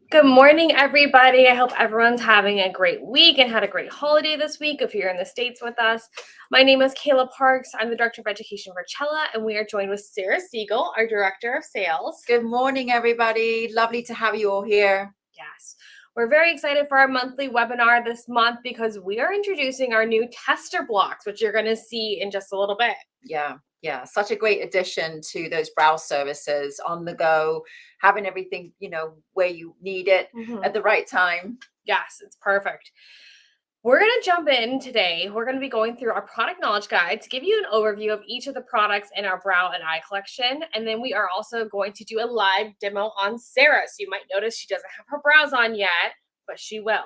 Good morning, everybody. I hope everyone's having a great week and had a great holiday this week if you're in the States with us. My name is Kayla Parks. I'm the Director of Education for Chella, and we are joined with Sarah Siegel, our Director of Sales. Good morning, everybody. Lovely to have you all here. Yes. We're very excited for our monthly webinar this month because we are introducing our new tester blocks, which you're going to see in just a little bit. Yeah. Such a great addition to those browse services on the go, having everything, where you need it at the right time. Yes, it's perfect. We're going to jump in today. We're going to be going through our product knowledge guide to give you an overview of each of the products in our brow and eye collection. And then we are also going to do a live demo on Sarah. So you might notice she doesn't have her brows on yet, but she will.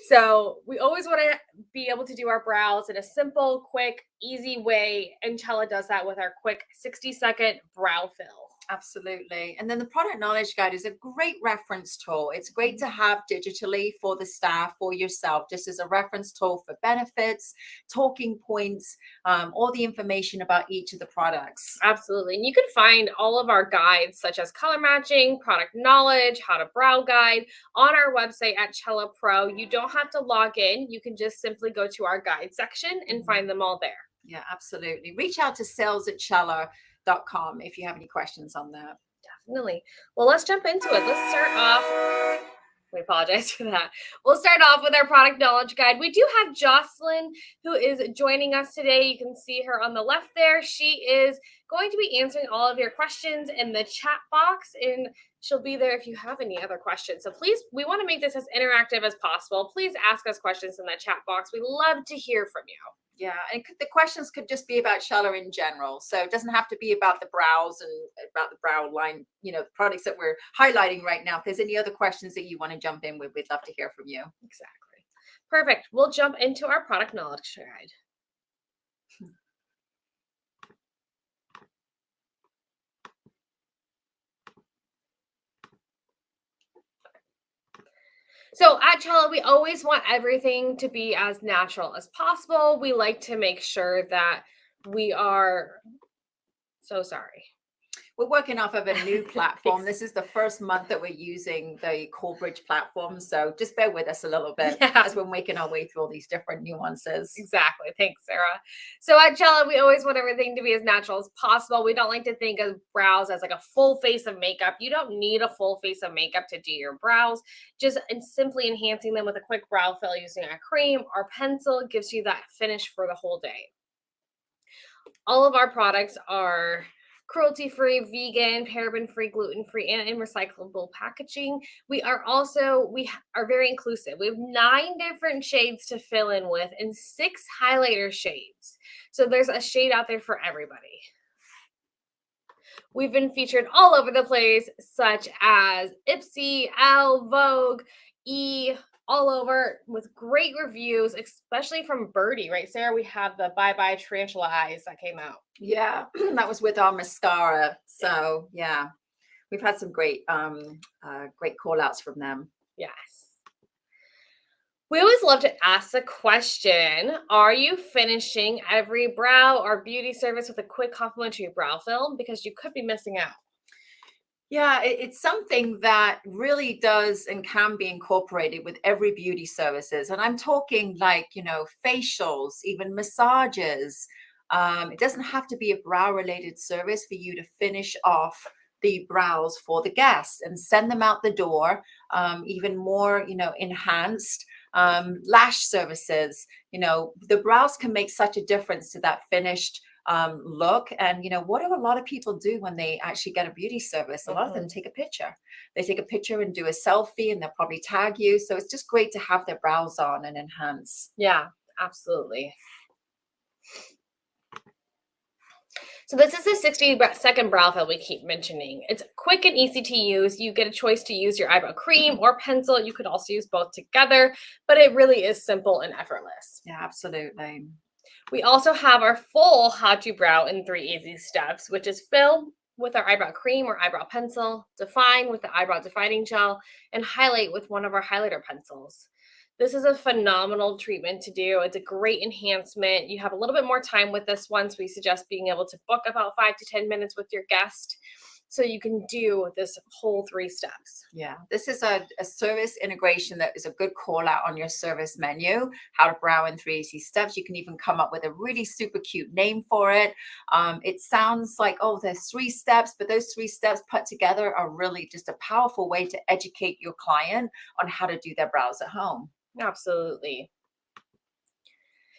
So we always want to be able to do our brows in a simple, quick, easy way. And Chella does that with our quick 60-second brow fill. Absolutely. And then the product knowledge guide is a great reference tool. It's great to have digitally for the staff, for yourself, just as a reference tool for benefits, talking points, all the information about each of the products. Absolutely. And you can find all of our guides, such as color matching, product knowledge, how to brow guide, on our website at Chella Pro. You don't have to log in. You can just simply go to our guide section and find them all there. Yeah, absolutely. Reach out to sales@chella.com if you have any questions on that. Definitely. Well, let's jump into it. Let's start off. We apologize for that. We'll start off with our product knowledge guide. We do have Jocelyn who is joining us today. You can see her on the left there. She is going to be answering all of your questions in the chat box, and she'll be there if you have any other questions. So please, we want to make this as interactive as possible. Please ask us questions in that chat box. We love to hear from you. Yeah, and the questions could just be about Chella in general. So it doesn't have to be about the brows and about the brow line, the products that we're highlighting right now. If there's any other questions that you want to jump in with, we'd love to hear from you. Exactly. Perfect. We'll jump into our product knowledge guide. So at Chella, we always want everything to be as natural as possible. We like to make sure that we are so sorry. We're working off of a new platform. This is the first month that we're using the Callbridge platform. So just bear with us a little bit as we're making our way through all these different nuances. Exactly. Thanks, Sarah. So at Chella, we always want everything to be as natural as possible. We don't like to think of brows as like a full face of makeup. You don't need a full face of makeup to do your brows. Just simply enhancing them with a quick brow fill using a cream or pencil gives you that finish for the whole day. All of our products are cruelty-free, vegan, paraben-free, gluten-free, and in recyclable packaging. We are very inclusive. We have 9 different shades to fill in with and 6 highlighter shades. So there's a shade out there for everybody. We've been featured all over the place, such as Ipsy, Elle, Vogue, E, all over with great reviews, especially from Birdie, right, Sarah? We have the Bye Bye Tarantula Eyes that came out. Yeah, that was with our mascara. So yeah, we've had some great call outs from them. Yes. We always love to ask the question, are you finishing every brow or beauty service with a quick complimentary brow film? Because you could be missing out. Yeah, it's something that really does and can be incorporated with every beauty services. And I'm talking like, facials, even massages. It doesn't have to be a brow related service for you to finish off the brows for the guests and send them out the door, even more, enhanced. Lash services, the brows can make such a difference to that finished look. And what do a lot of people do when they actually get a beauty service? A lot of them take a picture. They take a picture and do a selfie, and they'll probably tag you. So it's just great to have their brows on and enhance. Yeah, absolutely. So this is the 60-second brow fill we keep mentioning. It's quick and easy to use. You get a choice to use your eyebrow cream or pencil. You could also use both together, but it really is simple and effortless. Yeah, absolutely. We also have our full How to Brow in 3 easy steps, which is fill with our eyebrow cream or eyebrow pencil, define with the eyebrow defining gel, and highlight with one of our highlighter pencils. This is a phenomenal treatment to do. It's a great enhancement. You have a little bit more time with this one, so we suggest being able to book about 5 to 10 minutes with your guest. so you can do this whole 3 steps. Yeah, this is a service integration that is a good call out on your service menu. How to brow in 3 easy steps. You can even come up with a really super cute name for it. It sounds like, oh, there's 3 steps, but those 3 steps put together are really just a powerful way to educate your client on how to do their brows at home. Absolutely.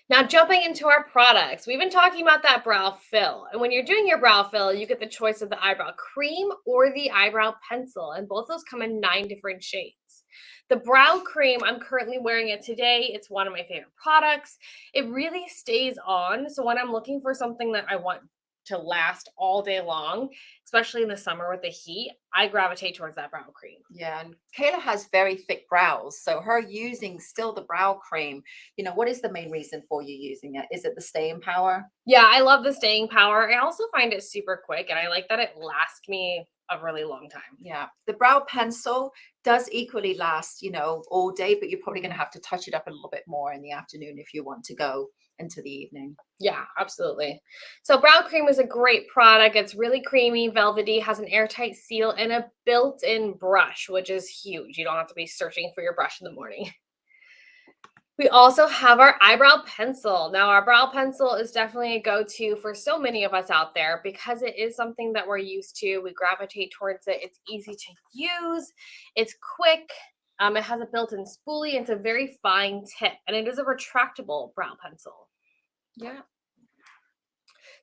Now, jumping into our products, we've been talking about that brow fill. And when you're doing your brow fill, you get the choice of the eyebrow cream or the eyebrow pencil. And both those come in 9 different shades. The brow cream, I'm currently wearing it today. It's one of my favorite products. It really stays on. So when I'm looking for something that I want to last all day long, especially in the summer with the heat, I gravitate towards that brow cream. Yeah, and Kayla has very thick brows, so her using still the brow cream, what is the main reason for you using it? Is it the staying power? Yeah, I love the staying power. I also find it super quick and I like that it lasts me a really long time. Yeah, the brow pencil does equally last, all day, but you're probably going to have to touch it up a little bit more in the afternoon if you want to go into the evening. Yeah, absolutely. So brow cream is a great product. It's really creamy, velvety, has an airtight seal and a built-in brush, which is huge. You don't have to be searching for your brush in the morning. We also have our eyebrow pencil. Now, our brow pencil is definitely a go-to for so many of us out there because it is something that we're used to. We gravitate towards it. It's easy to use. It's quick. It has a built-in spoolie. It's a very fine tip, and it is a retractable brow pencil. Yeah.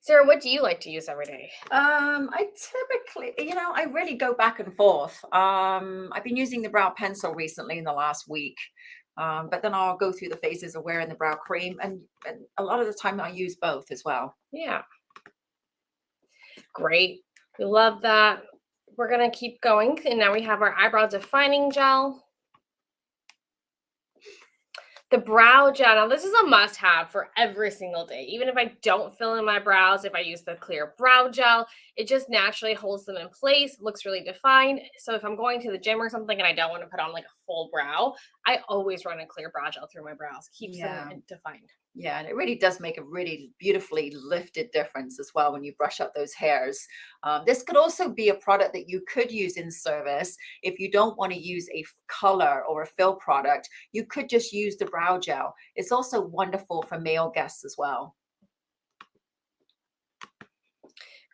Sarah, what do you like to use every day? I typically, I really go back and forth. I've been using the brow pencil recently in the last week. But then I'll go through the phases of wearing the brow cream, and a lot of the time I use both as well. Yeah. Great. We love that. We're going to keep going. And now we have our eyebrow defining gel. The brow gel. Now, this is a must-have for every single day. Even if I don't fill in my brows, if I use the clear brow gel, it just naturally holds them in place, looks really defined. So if I'm going to the gym or something and I don't want to put on like a full brow, I always run a clear brow gel through my brows. Keeps them defined. Yeah, and it really does make a really beautifully lifted difference as well when you brush up those hairs. This could also be a product that you could use in service. If you don't want to use a color or a fill product, you could just use the brow gel. It's also wonderful for male guests as well.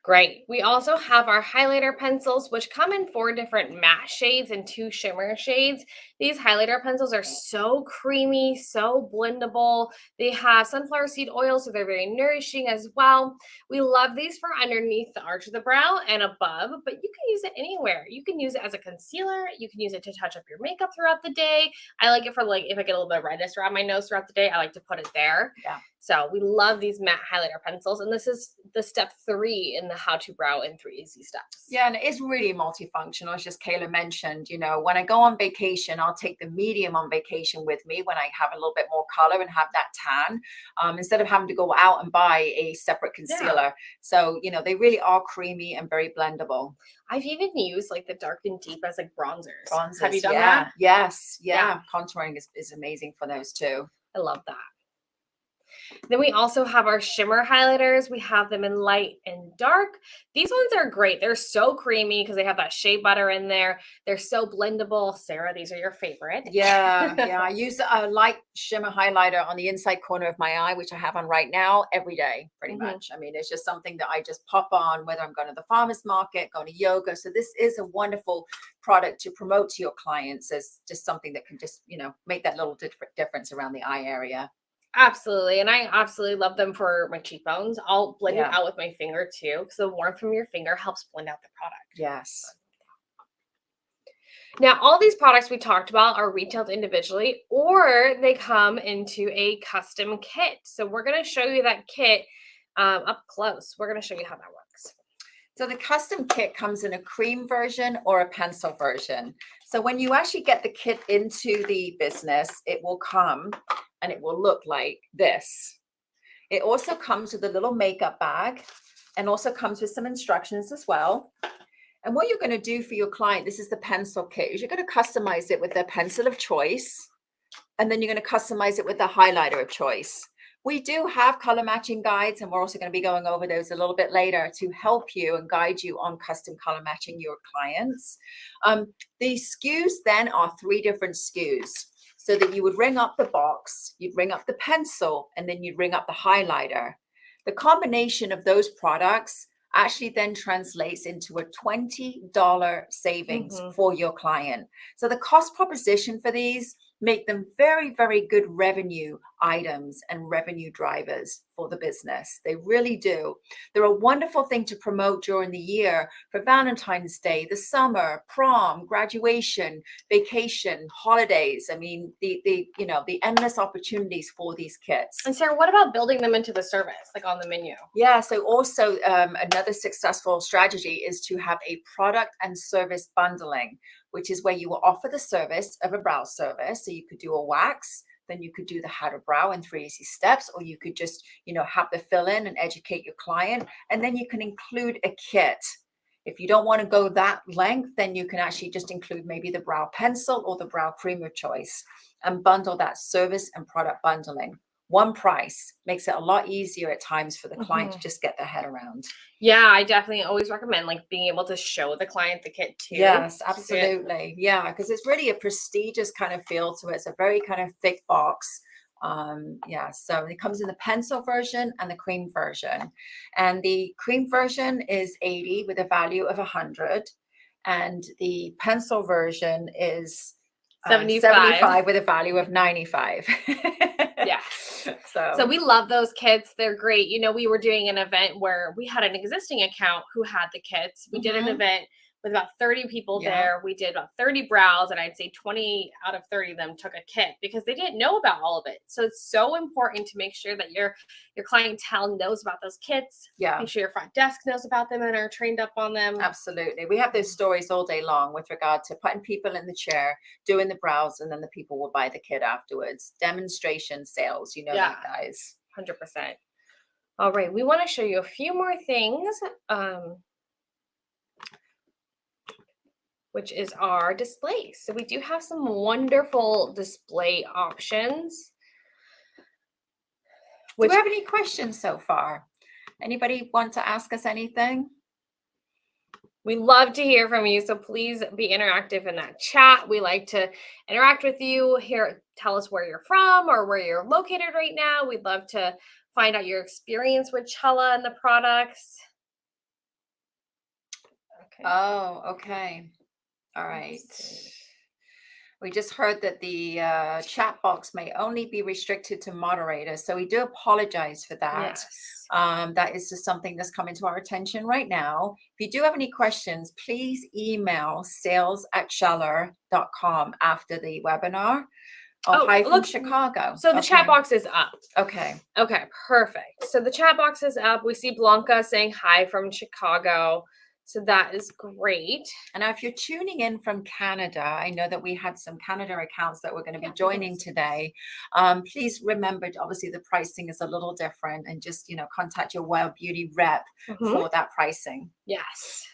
Great. We also have our highlighter pencils, which come in 4 different matte shades and 2 shimmer shades. These highlighter pencils are so creamy, so blendable. They have sunflower seed oil, so they're very nourishing as well. We love these for underneath the arch of the brow and above, but you can use it anywhere. You can use it as a concealer. You can use it to touch up your makeup throughout the day. I like it for like if I get a little bit of redness around my nose throughout the day, I like to put it there. Yeah. So we love these matte highlighter pencils. And this is the step 3 in the how to brow in 3 easy steps. Yeah, and it is really multifunctional, as just Kayla mentioned. When I go on vacation, I'll take the medium on vacation with me when I have a little bit more color and have that tan, instead of having to go out and buy a separate concealer. Yeah. So, they really are creamy and very blendable. I've even used like the dark and deep as like bronzers. Bronzers, have you done that? Yes. Yeah. Contouring is amazing for those too. I love that. Then we also have our shimmer highlighters. We have them in light and dark. These ones are great. They're so creamy because they have that shea butter in there. They're so blendable. Sarah, these are your favorite. Yeah. I use a light shimmer highlighter on the inside corner of my eye, which I have on right now every day, pretty much. I mean, it's just something that I just pop on, whether I'm going to the farmer's market, going to yoga. So this is a wonderful product to promote to your clients as just something that can just, make that little difference around the eye area. Absolutely. And I absolutely love them for my cheekbones. I'll blend it out with my finger too, because the warmth from your finger helps blend out the product. Yes. Now, all these products we talked about are retailed individually, or they come into a custom kit. So we're going to show you that kit up close. We're going to show you how that works. So the custom kit comes in a cream version or a pencil version. So when you actually get the kit into the business, it will come and it will look like this. It also comes with a little makeup bag and also comes with some instructions as well. And what you're going to do for your client, this is the pencil kit, is you're going to customize it with their pencil of choice. And then you're going to customize it with the highlighter of choice. We do have color matching guides, and we're also going to be going over those a little bit later to help you and guide you on custom color matching your clients. The SKUs then are 3 different SKUs. So that you would ring up the box, you'd ring up the pencil, and then you'd ring up the highlighter. The combination of those products actually then translates into a $20 savings for your client. So the cost proposition for these make them very, very good revenue items and revenue drivers for the business. They really do. They're a wonderful thing to promote during the year for Valentine's Day, the summer, prom, graduation, vacation, holidays. I mean, the endless opportunities for these kits. And Sarah, what about building them into the service, like on the menu? Yeah, so also another successful strategy is to have a product and service bundling, which is where you will offer the service of a brow service. So you could do a wax, then you could do the how to brow in 3 easy steps, or you could just, have the fill in and educate your client. And then you can include a kit. If you don't want to go that length, then you can actually just include maybe the brow pencil or the brow cream of choice and bundle that service and product bundling. One price makes it a lot easier at times for the client to just get their head around. Yeah, I definitely always recommend like being able to show the client the kit too. Yes, absolutely. Yeah, because it's really a prestigious kind of feel to it. It's a very kind of thick box. So it comes in the pencil version and the cream version. And the cream version is 80 with a value of 100. And the pencil version is 75 with a value of 95. Yes. So we love those kits. They're great. We were doing an event where we had an existing account who had the kits. We did an event with about 30 people there. We did about 30 brows, and I'd say 20 out of 30 of them took a kit because they didn't know about all of it. So it's so important to make sure that your clientele knows about those kits. Yeah. Make sure your front desk knows about them and are trained up on them. Absolutely. We have those stories all day long with regard to putting people in the chair, doing the brows, and then the people will buy the kit afterwards. Demonstration sales, that, guys. 100%. All right. We want to show you a few more things. Which is our display. So we do have some wonderful display options. Do we have any questions so far? Anybody want to ask us anything? We love to hear from you, so please be interactive in that chat. We like to interact with you here. Tell us where you're from or where you're located right now. We'd love to find out your experience with Chella and the products. Okay. Oh, okay. All right. We just heard that the chat box may only be restricted to moderators. So we do apologize for that. Yes. That is just something that's coming to our attention right now. If you do have any questions, please email sales@chella.com after the webinar. Hi from Chicago. So the chat box is up. Okay. Okay, perfect. So the chat box is up. We see Blanca saying hi from Chicago. So that is great. And now if you're tuning in from Canada, I know that we had some Canada accounts that we're going to be joining today. Please remember, obviously the pricing is a little different, and just, contact your Wild Beauty rep for that pricing. Yes,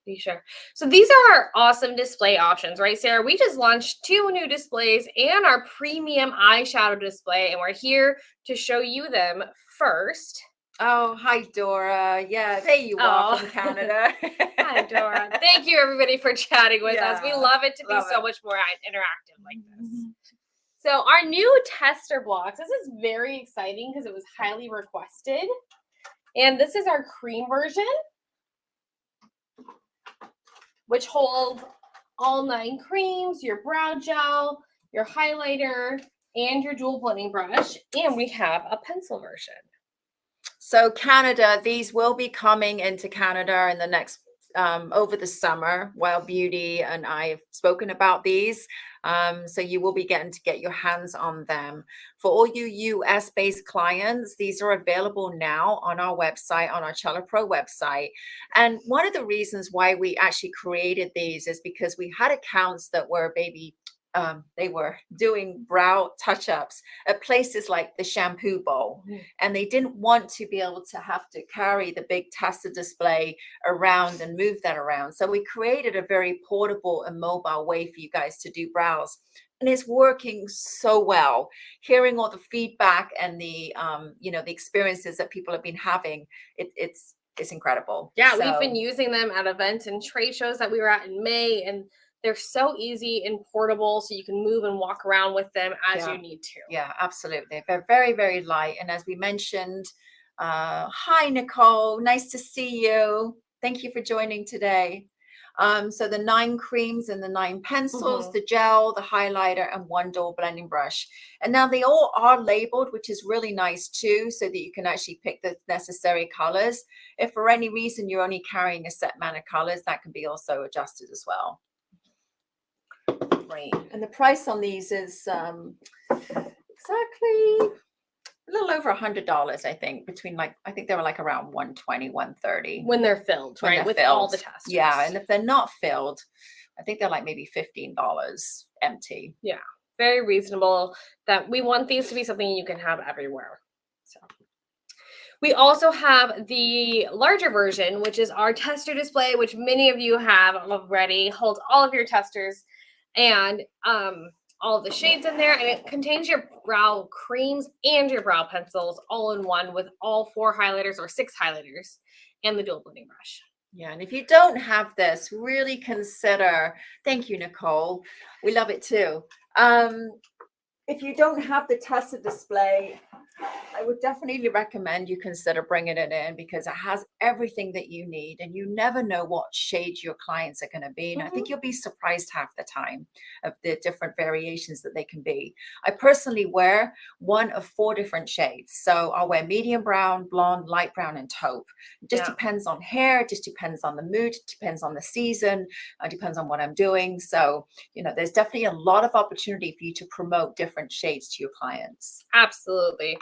be sure. So these are our awesome display options, right, Sarah? We just launched 2 new displays and our premium eyeshadow display, and we're here to show you them first. Oh, hi, Dora. Yeah, there you are from Canada. Hi, Dora. Thank you, everybody, for chatting with us. We love it to be so much more interactive like this. So our new tester blocks, this is very exciting because it was highly requested. And this is our cream version, which holds all 9 creams, your brow gel, your highlighter, and your dual blending brush. And we have a pencil version. So Canada, these will be coming into Canada in the next, over the summer. Wild Beauty and I have spoken about these. So you will be getting to get your hands on them. For all you US-based clients, these are available now on our website, on our Chella Pro website. And one of the reasons why we actually created these is because we had accounts that were they were doing brow touch-ups at places like the shampoo bowl, and they didn't want to be able to have to carry the big tester display around and move that around. So we created a very portable and mobile way for you guys to do brows. and it's working so well. Hearing all the feedback and the the experiences that people have been having, it's incredible. Yeah, we've So been using them at events and trade shows that we were at in May, and they're so easy and portable, so you can move and walk around with them as yeah, you need to. yeah, absolutely. They're very, very light. And as we mentioned, hi Nicole, nice to see you. Thank you for joining today. So the 9 creams and the 9 pencils, the gel, the highlighter, and 1 dual blending brush. And now they all are labeled, which is really nice too, so that you can actually pick the necessary colors. If for any reason you're only carrying a set amount of colors, that can be also adjusted as well. Right. And the price on these is exactly a little over $100, I think, between I think they were like around 120, 130. When they're filled, When right? they're With filled. all the testers. Yeah, and if they're not filled, I think they're like maybe $15 empty. Yeah, very reasonable. That we want these to be something you can have everywhere. So we also have the larger version, which is our tester display, which many of you have already. Holds all of your testers and all of the shades in there, and it contains your brow creams and your brow pencils all in one, with all 4 highlighters or 6 highlighters and the dual blending brush. Yeah, and if you don't have this, really consider, thank you, Nicole. We love it too. If you don't have the tester display, I would definitely recommend you consider bringing it in, because it has everything that you need, and you never know what shades your clients are going to be. And I think you'll be surprised half the time of the different variations that they can be. I personally wear one of 4 different shades. So I'll wear medium brown, blonde, light brown, and taupe. It just depends on hair, it just depends on the mood, it depends on the season, it depends on what I'm doing. So, there's definitely a lot of opportunity for you to promote different shades to your clients. Absolutely.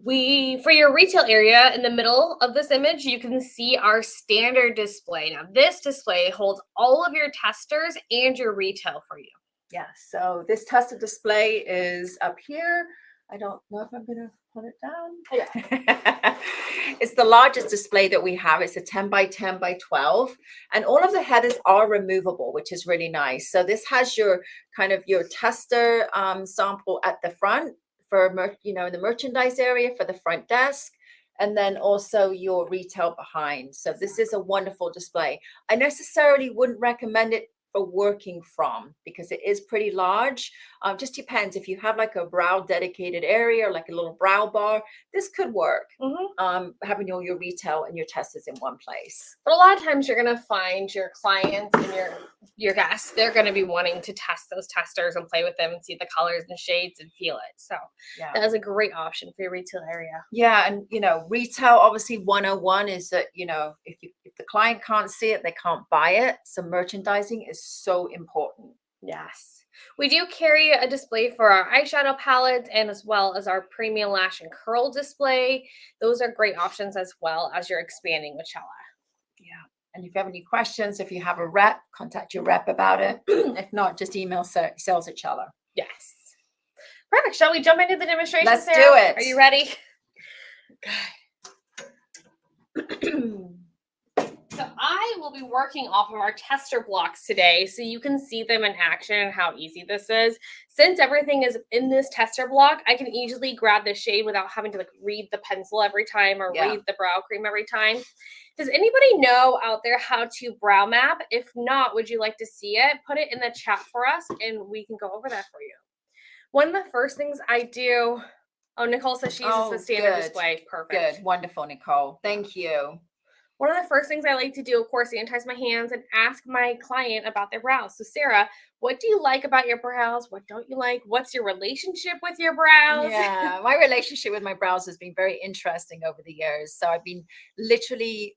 For your retail area in the middle of this image, you can see our standard display. Now, this display holds all of your testers and your retail for you. Yeah, so this tester display is up here. I don't know if I'm going to put it down. Yeah. It's the largest display that we have. It's a 10 by 10 by 12, and all of the headers are removable, which is really nice. So this has your your tester sample at the front for the merchandise area for the front desk, and then also your retail behind. So this is a wonderful display. I necessarily wouldn't recommend it for working from, because it is pretty large. Just depends. If you have like a brow dedicated area, or like a little brow bar, this could work. Having all your retail and your testers in one place. But a lot of times you're going to find your clients and your guests, they're going to be wanting to test those testers and play with them and see the colors and shades and feel it. So that is a great option for your retail area. Yeah, and retail, obviously 101 is that if the client can't see it, they can't buy it. So merchandising is so important. Yes. We do carry a display for our eyeshadow palettes, and as well as our premium lash and curl display. Those are great options as well as you're expanding with Chella. Yeah. And if you have any questions, if you have a rep, contact your rep about it. If not, just email sales at Chella. Yes. Perfect. Shall we jump into the demonstration, Let's Sarah? do it. Are you ready? Good. So I will be working off of our tester blocks today, so you can see them in action and how easy this is. Since everything is in this tester block, I can easily grab the shade without having to read the pencil every time or read the brow cream every time. Does anybody know out there how to brow map? If not, would you like to see it? Put it in the chat for us and we can go over that for you. One of the first things I do, Nicole says she uses the standard display. Perfect. Good. Wonderful, Nicole. Thank you. One of the first things I like to do, of course, sanitize my hands and ask my client about their brows. So, Sarah, what do you like about your brows? What don't you like? What's your relationship with your brows? Yeah, my relationship with my brows has been very interesting over the years. So I've been literally,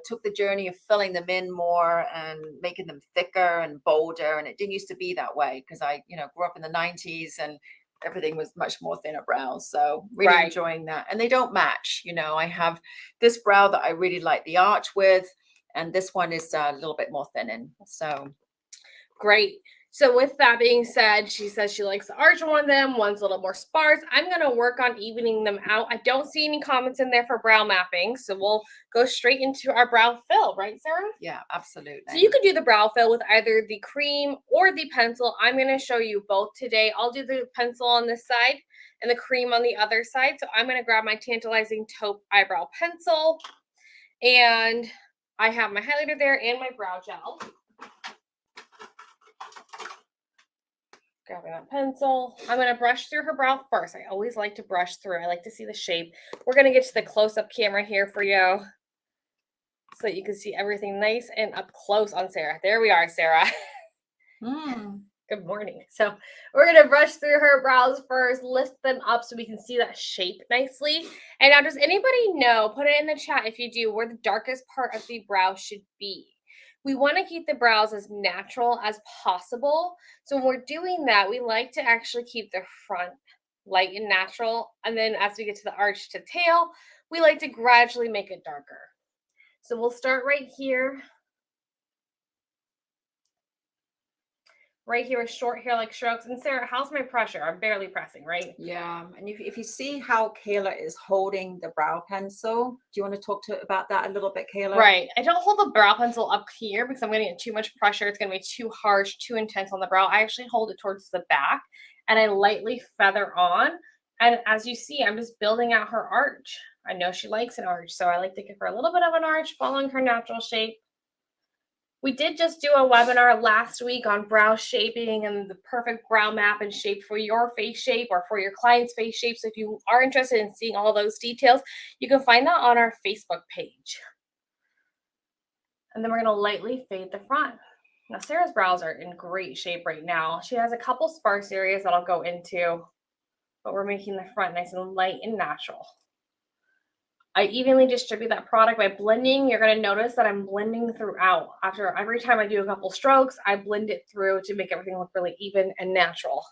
took the journey of filling them in more and making them thicker and bolder. And it didn't used to be that way, because I, grew up in the 90s and everything was much more thinner brows. So really enjoying that. And they don't match. I have this brow that I really like the arch with, and this one is a little bit more thinning. So great. So with that being said, she says she likes the arch on one of them, one's a little more sparse. I'm going to work on evening them out. I don't see any comments in there for brow mapping, so we'll go straight into our brow fill, right, Sarah? Yeah, absolutely. So you could do the brow fill with either the cream or the pencil. I'm going to show you both today. I'll do the pencil on this side and the cream on the other side. So I'm going to grab my Tantalizing Taupe eyebrow pencil, and I have my highlighter there and my brow gel. Grabbing that pencil. I'm going to brush through her brow first. I always like to brush through. I like to see the shape. We're going to get to the close-up camera here for you so that you can see everything nice and up close on Sarah. There we are, Sarah. Good morning. So we're going to brush through her brows first, lift them up so we can see that shape nicely. And now, does anybody know, put it in the chat if you do, where the darkest part of the brow should be? We want to keep the brows as natural as possible. So when we're doing that, we like to actually keep the front light and natural. And then as we get to the arch to tail, we like to gradually make it darker. So we'll start right here. Right here with short hair like strokes. And Sarah, how's my pressure? I'm barely pressing, right? Yeah, and if you see how Kayla is holding the brow pencil, do you want to talk about that a little bit, Kayla? Right. I don't hold the brow pencil up here because I'm going to get too much pressure. It's going to be too harsh, too intense on the brow. I actually hold it towards the back and I lightly feather on. And as you see, I'm just building out her arch. I know she likes an arch, so I like to give her a little bit of an arch following her natural shape. We did just do a webinar last week on brow shaping and the perfect brow map and shape for your face shape or for your client's face shape. So if you are interested in seeing all those details, you can find that on our Facebook page. And then we're going to lightly fade the front. Now, Sarah's brows are in great shape right now. She has a couple sparse areas that I'll go into, but we're making the front nice and light and natural. I evenly distribute that product by blending. You're going to notice that I'm blending throughout. After every time I do a couple strokes, I blend it through to make everything look really even and natural.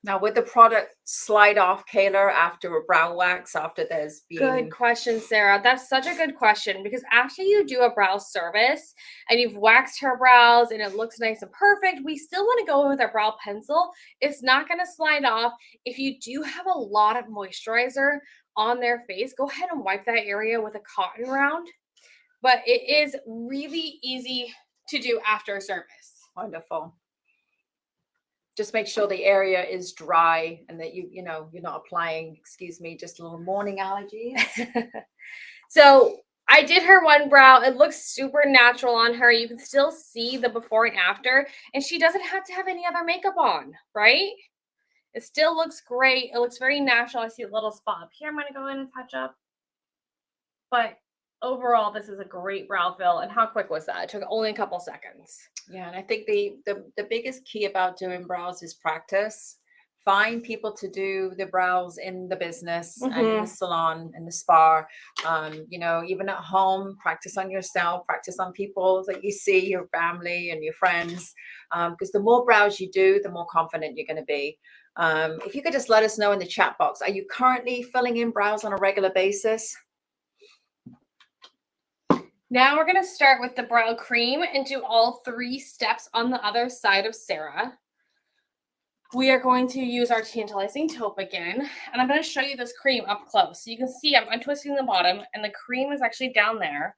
Now, would the product slide off, Kayla, after a brow wax, after there's been... Good question, Sarah. That's such a good question, because after you do a brow service and you've waxed her brows and it looks nice and perfect, we still want to go in with our brow pencil. It's not going to slide off. If you do have a lot of moisturizer on their face, go ahead and wipe that area with a cotton round. But it is really easy to do after a service. Wonderful. Just make sure the area is dry and that you're not applying, excuse me, just a little morning allergies. So I did her one brow. It looks super natural on her. You can still see the before and after, and she doesn't have to have any other makeup on, right? It still looks great. It looks very natural. I see a little spot up here I'm going to go in and touch up. But overall, this is a great brow fill. And how quick was that? It took only a couple seconds. Yeah, and I think the biggest key about doing brows is practice. Find people to do the brows in the business and in the salon and the spa. Even at home, practice on yourself, practice on people that you see, your family and your friends. Because the more brows you do, the more confident you're going to be. If you could just let us know in the chat box, are you currently filling in brows on a regular basis? Now we're going to start with the brow cream and do all 3 steps on the other side of Sarah. We are going to use our Tantalizing Taupe again, and I'm going to show you this cream up close. So you can see I'm twisting the bottom, and the cream is actually down there,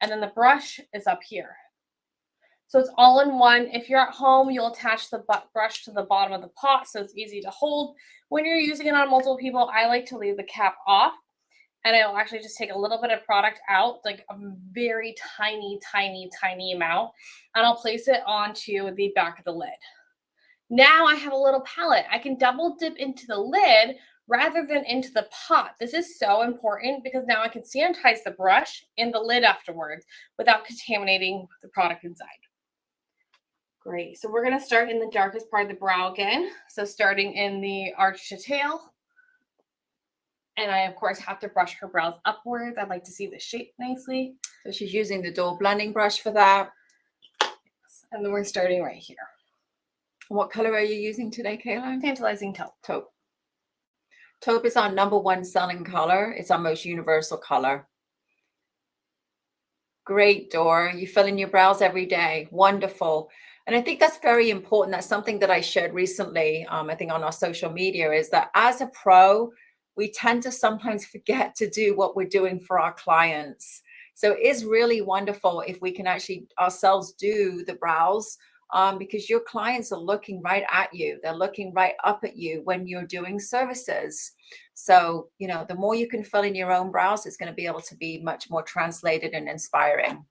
and then the brush is up here. So it's all in one. If you're at home, you'll attach the brush to the bottom of the pot so it's easy to hold. When you're using it on multiple people, I like to leave the cap off. And I'll actually just take a little bit of product out, like a very tiny, tiny, tiny amount, and I'll place it onto the back of the lid. Now I have a little palette. I can double dip into the lid rather than into the pot. This is so important because now I can sanitize the brush and the lid afterwards without contaminating the product inside. Great. So we're going to start in the darkest part of the brow again. So starting in the arch to tail. And I, of course, have to brush her brows upwards. I'd like to see the shape nicely. So she's using the dual blending brush for that. And then we're starting right here. What color are you using today, Kayla? Tantalizing Taupe. Taupe. Taupe is our #1 selling color. It's our most universal color. Great, Dora. You fill in your brows every day. Wonderful. And I think that's very important. That's something that I shared recently, I think on our social media, is that as a pro, we tend to sometimes forget to do what we're doing for our clients. So it is really wonderful if we can actually ourselves do the brows, because your clients are looking right at you. They're looking right up at you when you're doing services. So, the more you can fill in your own brows, it's going to be able to be much more translated and inspiring.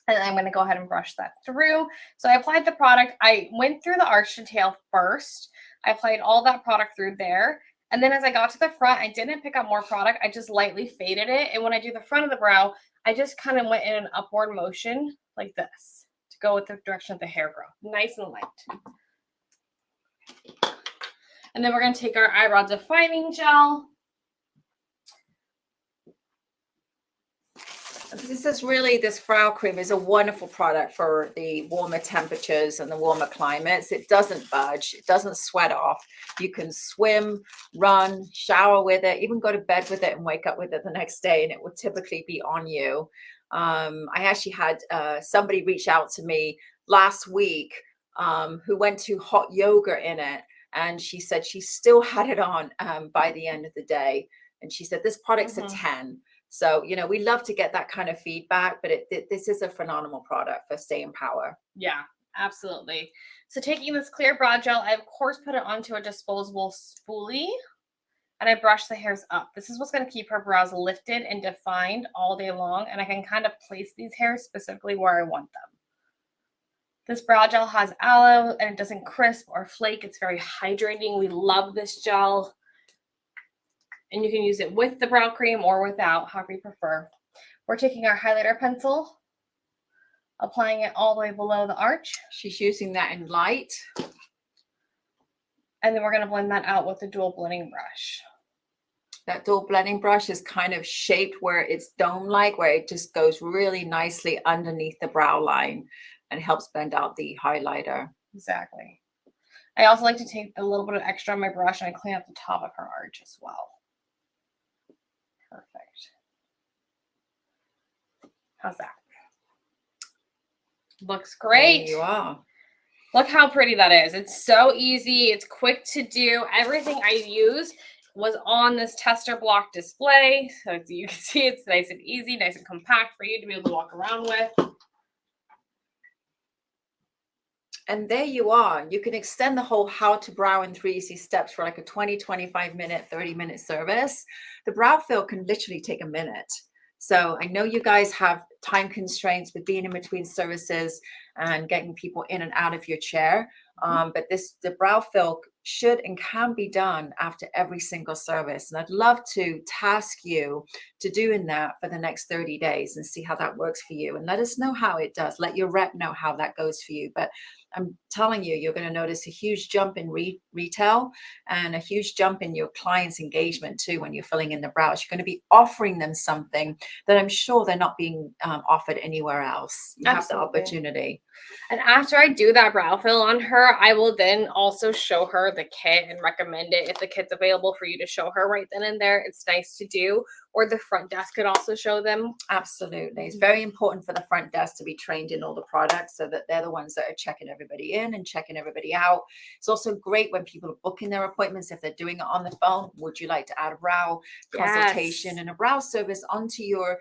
And I'm going to go ahead and brush that through. So I applied the product. I went through the arch to tail first. I applied all that product through there. And then as I got to the front, I didn't pick up more product. I just lightly faded it. And when I do the front of the brow, I just kind of went in an upward motion like this to go with the direction of the hair growth. Nice and light. And then we're going to take our eyebrow defining gel. This brow cream is a wonderful product for the warmer temperatures and the warmer climates. It doesn't budge. It doesn't sweat off. You can swim, run, shower with it, even go to bed with it and wake up with it the next day, and it will typically be on you. I actually had somebody reach out to me last week who went to hot yoga in it, and she said she still had it on by the end of the day. And she said, this product's a 10. So, we love to get that kind of feedback, but this is a phenomenal product for staying power. Yeah, absolutely. So taking this clear brow gel, I of course put it onto a disposable spoolie and I brush the hairs up. This is what's going to keep her brows lifted and defined all day long. And I can kind of place these hairs specifically where I want them. This brow gel has aloe and it doesn't crisp or flake. It's very hydrating. We love this gel. And you can use it with the brow cream or without, however you prefer. We're taking our highlighter pencil, applying it all the way below the arch. She's using that in light. And then we're going to blend that out with the dual blending brush. That dual blending brush is kind of shaped where it's dome-like, where it just goes really nicely underneath the brow line and helps blend out the highlighter. Exactly. I also like to take a little bit of extra on my brush and I clean up the top of her arch as well. Perfect. How's that? Looks great. There you are. Look how pretty that is. It's so easy. It's quick to do. Everything I used was on this tester block display. So as you can see, it's nice and easy, nice and compact for you to be able to walk around with. And there you are. You can extend the whole how to brow in 3 easy steps for like a 20, 25 minute, 30-minute service. The brow fill can literally take a minute. So I know you guys have time constraints with being in between services and getting people in and out of your chair. But the brow fill should and can be done after every single service. And I'd love to task you to doing that for the next 30 days and see how that works for you. And let us know how it does. Let your rep know how that goes for you. But I'm telling you, you're going to notice a huge jump in retail and a huge jump in your clients' engagement too when you're filling in the brows. You're going to be offering them something that I'm sure they're not being offered anywhere else. You have the opportunity. And after I do that brow fill on her, I will then also show her the kit and recommend it if the kit's available for you to show her right then and there. It's nice to do. Or the front desk could also show them. Absolutely. It's very important for the front desk to be trained in all the products so that they're the ones that are checking everybody in and checking everybody out. It's also great when people are booking their appointments, if they're doing it on the phone. Would you like to add a brow consultation and a brow service onto your,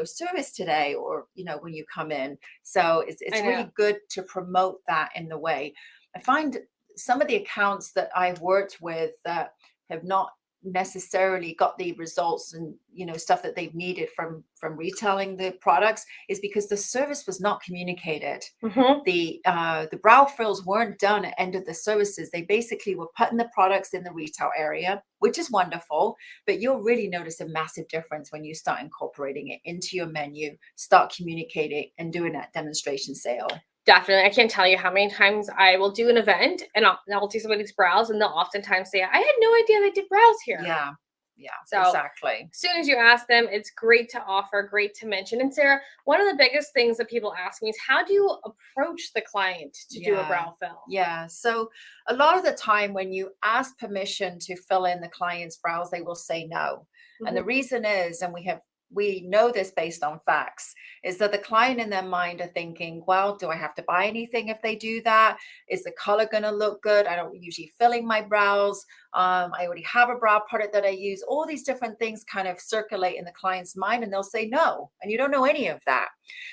service today, or, when you come in? So it's really good to promote that in the way. I find some of the accounts that I've worked with that have not necessarily got the results and stuff that they've needed from retailing the products is because the service was not communicated. The brow frills weren't done at end of the services. They basically were putting the products in the retail area, which is wonderful, but you'll really notice a massive difference when you start incorporating it into your menu, start communicating and doing that demonstration sale. Definitely. I can't tell you how many times I will do an event and I'll do somebody's brows and they'll oftentimes say, I had no idea they did brows here. Yeah. So exactly. As soon as you ask them, it's great to offer, great to mention. And Sarah, one of the biggest things that people ask me is how do you approach the client to do a brow fill? Yeah. So a lot of the time when you ask permission to fill in the client's brows, they will say no. And the reason is, and we have we know this based on facts, is that the client in their mind are thinking, well, do I have to buy anything if they do that? Is the color going to look good? I don't usually filling my brows. I already have a brow product that I use. All these different things kind of circulate in the client's mind, and they'll say no. And you don't know any of that.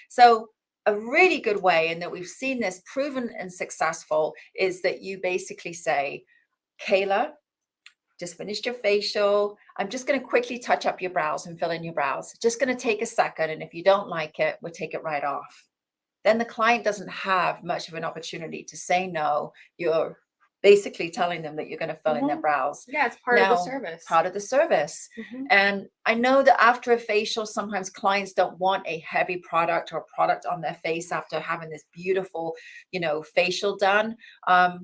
So a really good way, and that we've seen this proven and successful, is that you basically say, Kayla, just finished your facial. I'm just going to quickly touch up your brows and fill in your brows. Just going to take a second. And if you don't like it, we'll take it right off. Then the client doesn't have much of an opportunity to say no. You're basically telling them that you're going to fill in their brows. Yeah, it's part of the service. Part of the service. And I know that after a facial, sometimes clients don't want a heavy product or product on their face after having this beautiful, facial done. The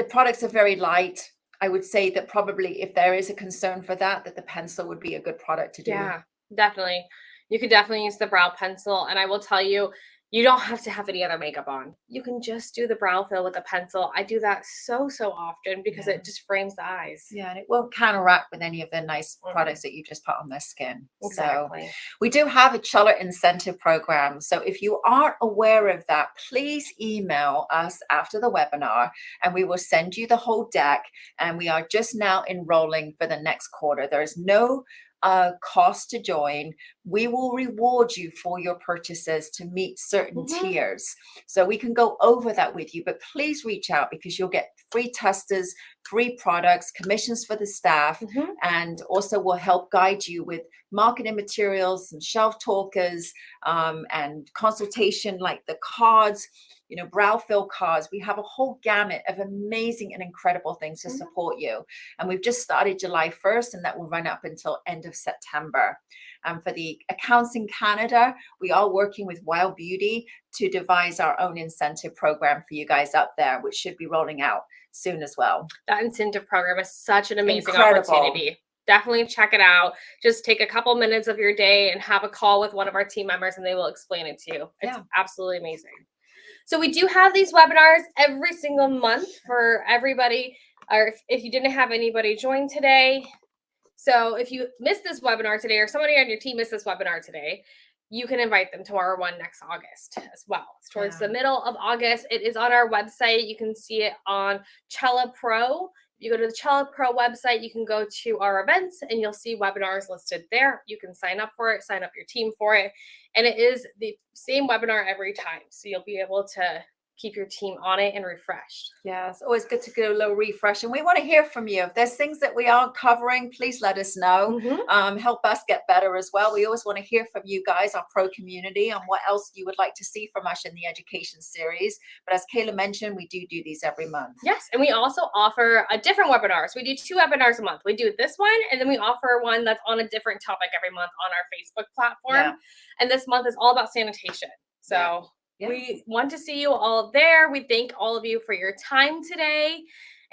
products are very light. I would say that probably if there is a concern for that the pencil would be a good product to do. Yeah, definitely. You could definitely use the brow pencil. And I will tell you, you don't have to have any other makeup on. You can just do the brow fill with a pencil. I do that so often because it just frames the eyes. Yeah, and it won't counteract with any of the nice products that you just put on their skin. Exactly. So we do have a Chella incentive program. So if you aren't aware of that, please email us after the webinar and we will send you the whole deck. And we are just now enrolling for the next quarter. There is no cost to join. We will reward you for your purchases to meet certain tiers. So we can go over that with you, but please reach out because you'll get free testers, free products, commissions for the staff, and also will help guide you with marketing materials, some shelf talkers, and consultation like the cards, brow fill cards. We have a whole gamut of amazing and incredible things to support you. And we've just started July 1st, and that will run up until end of September. For the accounts in Canada, we are working with Wild Beauty to devise our own incentive program for you guys up there, which should be rolling out soon as well. That incentive program is such an amazing opportunity. Definitely check it out. Just take a couple minutes of your day and have a call with one of our team members and they will explain it to you. It's absolutely amazing. So we do have these webinars every single month for everybody, or if you didn't have anybody join today. So if you missed this webinar today or somebody on your team missed this webinar today, you can invite them to our one next August as well. It's towards the middle of August. It is on our website. You can see it on Chella Pro. You go to the Chella Pro website, you can go to our events and you'll see webinars listed there. You can sign up for it, sign up your team for it. And it is the same webinar every time. So you'll be able to keep your team on it and refreshed. Yeah, it's always good to get a little refresh. And we want to hear from you. If there's things that we aren't covering, please let us know. Help us get better as well. We always want to hear from you guys, our pro community, on what else you would like to see from us in the education series. But as Kayla mentioned, we do these every month. Yes, and we also offer a different webinar. So we do 2 webinars a month. We do this one, and then we offer one that's on a different topic every month on our Facebook platform. And this month is all about sanitation. So we want to see you all there. We thank all of you for your time today.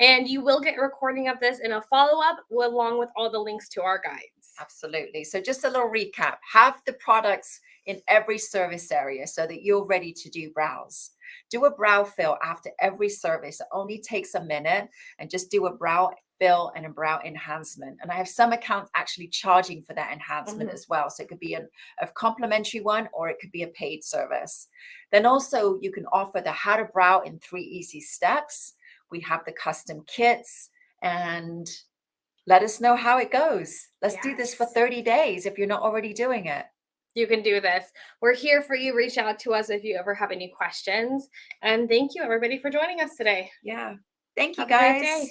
And you will get a recording of this in a follow-up along with all the links to our guides. Absolutely. So just a little recap. Have the products in every service area so that you're ready to do brows. Do a brow fill after every service. It only takes a minute, and just do a brow fill and a brow enhancement. And I have some accounts actually charging for that enhancement as well. So it could be a complimentary one, or it could be a paid service. Then also you can offer the how to brow in 3 easy steps. We have the custom kits, and let us know how it goes. Let's do this for 30 days if you're not already doing it. You can do this. We're here for you. Reach out to us if you ever have any questions. And thank you, everybody, for joining us today. Yeah. Thank you, guys.